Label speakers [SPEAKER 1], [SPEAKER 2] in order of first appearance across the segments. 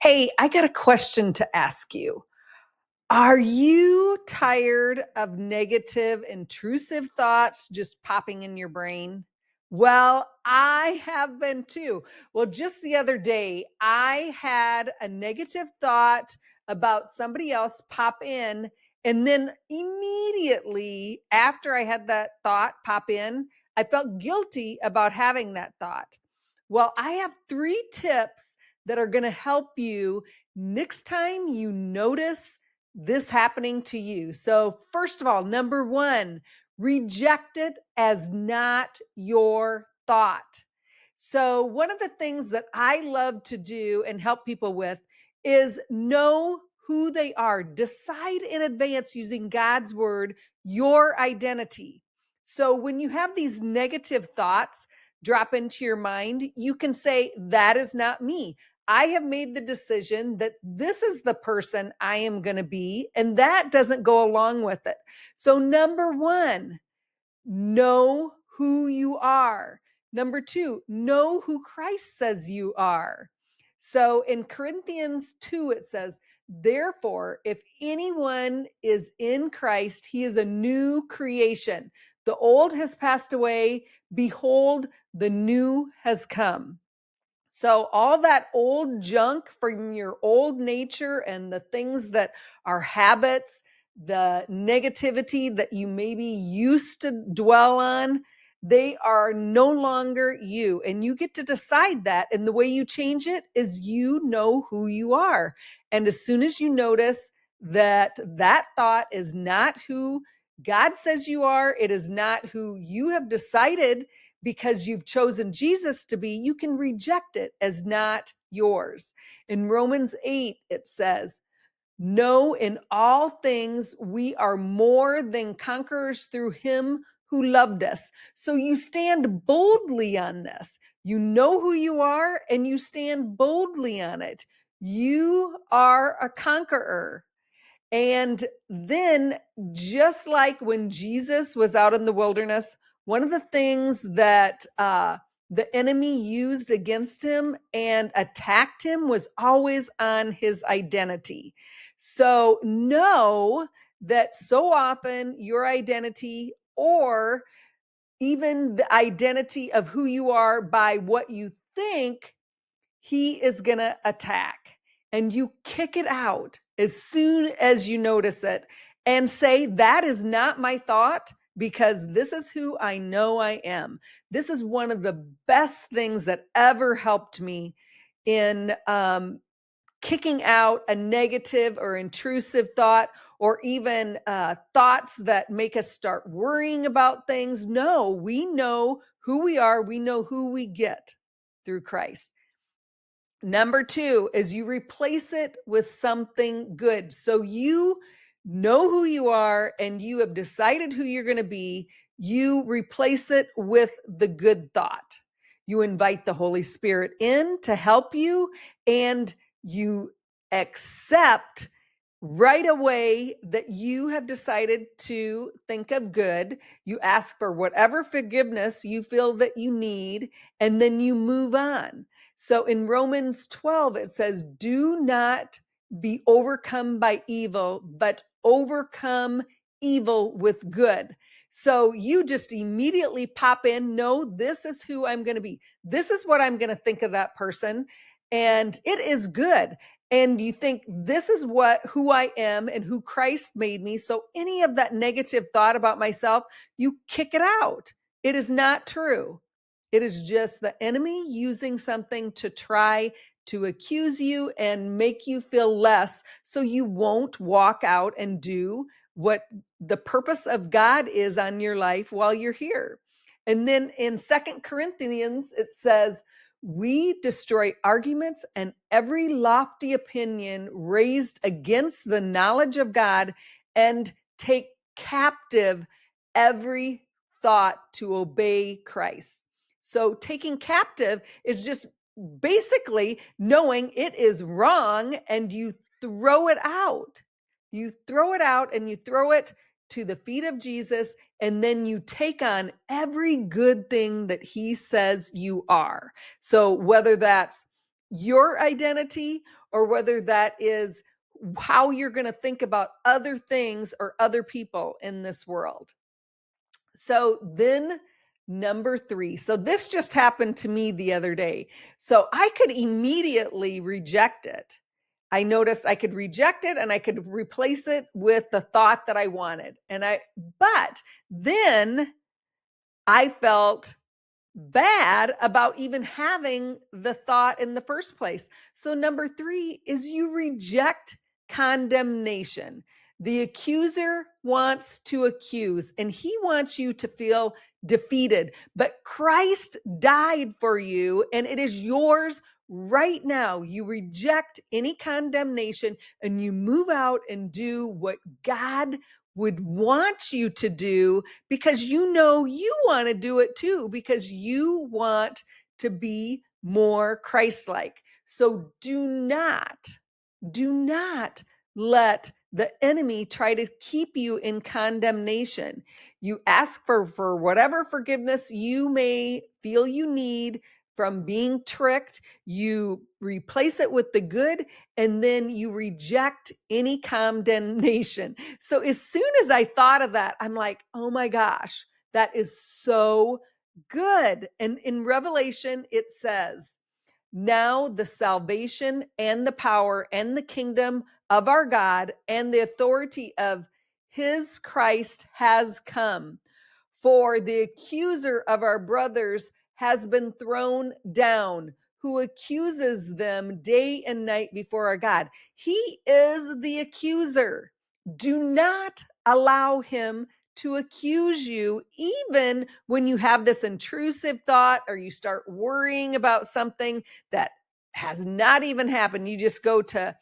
[SPEAKER 1] Hey, I got a question to ask you. Are you tired of negative, intrusive thoughts just popping in your brain? Well, I have been too. Well, just the other day, I had a negative thought about somebody else pop in. And then immediately after I had that thought pop in, I felt guilty about having that thought. Well, I have 3 tips that are going to help you next time you notice this happening to you. So, first of all, number one, reject it as not your thought. So, one of the things that I love to do and help people with is know who they are. Decide in advance using God's word your identity. So, when you have these negative thoughts drop into your mind, you can say, that is not me. I have made the decision that this is the person I am going to be, and that doesn't go along with it. So, number one, know who you are. Number two, know who Christ says you are. So in Corinthians 2, it says, therefore, if anyone is in Christ, he is a new creation. The old has passed away. Behold, the new has come. So, all that old junk from your old nature and the things that are habits, the negativity that you maybe used to dwell on, they are no longer you. And you get to decide that. And the way you change it is you know who you are. And as soon as you notice that that thought is not who God says you are, it is not who you have decided because you've chosen Jesus to be, you can reject it as not yours. In Romans 8, it says, no, in all things, we are more than conquerors through him who loved us. So you stand boldly on this. You know who you are and you stand boldly on it. You are a conqueror. And then, just like when Jesus was out in the wilderness, one of the things that the enemy used against him and attacked him was always on his identity. So, know that so often your identity, or even the identity of who you are by what you think, he is going to attack, and you kick it out as soon as you notice it and say, that is not my thought, because this is who I know I am. This is one of the best things that ever helped me in kicking out a negative or intrusive thought, or even thoughts that make us start worrying about things. No, we know who we are, we know who we get through Christ. Number two is you replace it with something good. So you know who you are and you have decided who you're going to be. You replace it with the good thought. You invite the Holy Spirit in to help you, and you accept right away that you have decided to think of good. You ask for whatever forgiveness you feel that you need, and then you move on. So in Romans 12, it says, do not be overcome by evil, but overcome evil with good. So you just immediately pop in, no, this is who I'm going to be. This is what I'm going to think of that person. And it is good. And you think, this is who I am and who Christ made me. So any of that negative thought about myself, you kick it out. It is not true. It is just the enemy using something to try to accuse you and make you feel less, so you won't walk out and do what the purpose of God is on your life while you're here. And then in Second Corinthians, it says, we destroy arguments and every lofty opinion raised against the knowledge of God, and take captive every thought to obey Christ. So taking captive is just basically knowing it is wrong, and you throw it out. You throw it out and you throw it to the feet of Jesus, and then you take on every good thing that he says you are. So whether that's your identity or whether that is how you're going to think about other things or other people in this world. So then, number 3. So this just happened to me the other day. So I could immediately reject it. I noticed I could reject it and I could replace it with the thought that I wanted. But then I felt bad about even having the thought in the first place. So, number 3 is you reject condemnation. The accuser wants to accuse and he wants you to feel defeated, but Christ died for you and it is yours right now. You reject any condemnation and you move out and do what God would want you to do, because you know you want to do it too, because you want to be more Christ-like. So do not let the enemy try to keep you in condemnation. You ask for whatever forgiveness you may feel you need from being tricked. You replace it with the good, and then you reject any condemnation. So as soon as I thought of that, I'm like, oh my gosh, that is so good. And in Revelation, it says, now the salvation and the power and the kingdom of our God and the authority of his Christ has come. For the accuser of our brothers has been thrown down, who accuses them day and night before our God. He is the accuser. Do not allow him to accuse you, even when you have this intrusive thought or you start worrying about something that has not even happened. You just go to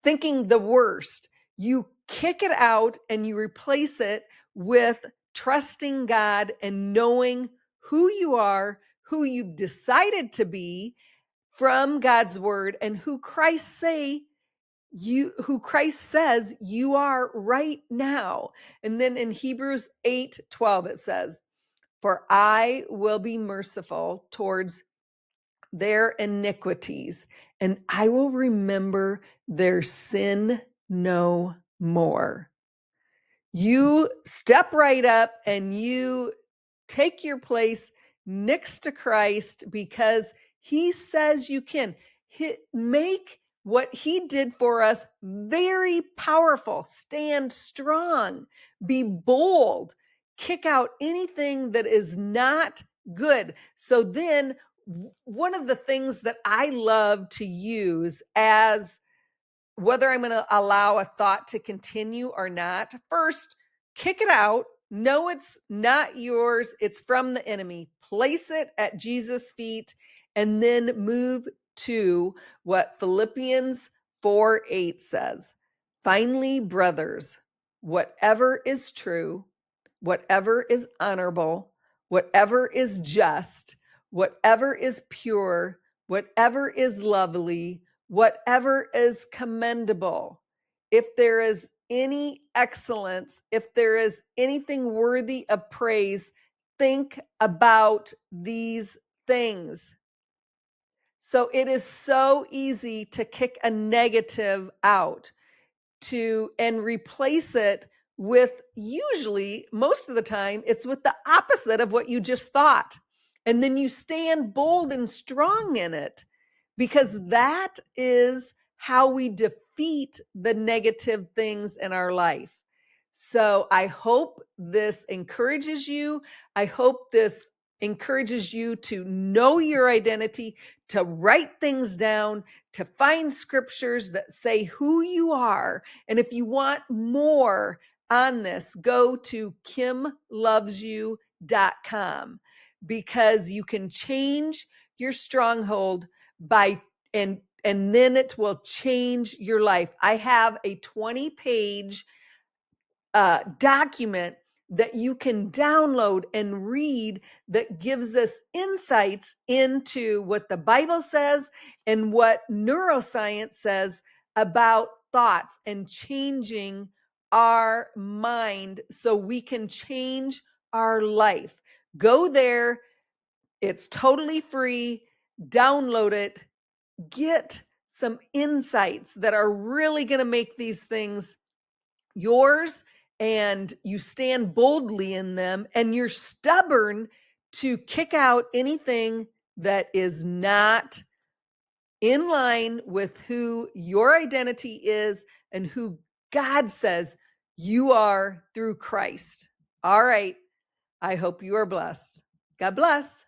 [SPEAKER 1] thinking the worst. You kick it out and you replace it with trusting God and knowing who you are, who you've decided to be from God's word, and who Christ says you are right now. And then in Hebrews 8:12 it says, for I will be merciful towards their iniquities, and I will remember their sin no more. You step right up and you take your place next to Christ, because he says you can. Make what he did for us very powerful. Stand strong, be bold, kick out anything that is not good. So then, one of the things that I love to use as whether I'm going to allow a thought to continue or not, first, kick it out. No, it's not yours. It's from the enemy. Place it at Jesus' feet and then move to what Philippians 4:8 says. Finally, brothers, whatever is true, whatever is honorable, whatever is just, whatever is pure, whatever is lovely, whatever is commendable, if there is any excellence, if there is anything worthy of praise, think about these things. So it is so easy to kick a negative out and replace it with, usually most of the time it's with the opposite of what you just thought, and then you stand bold and strong in it, because that is how we defeat the negative things in our life. So I hope this encourages you. I hope this encourages you to know your identity, to write things down, to find scriptures that say who you are. And if you want more on this, go to kimlovesyou.com, because you can change your stronghold by and then it will change your life. I have a 20-page document that you can download and read that gives us insights into what the Bible says and what neuroscience says about thoughts and changing our mind so we can change our life. Go there. It's totally free. Download it. Get some insights that are really going to make these things yours, and you stand boldly in them, and you're stubborn to kick out anything that is not in line with who your identity is and who God says you are through Christ. All right. I hope you are blessed. God bless.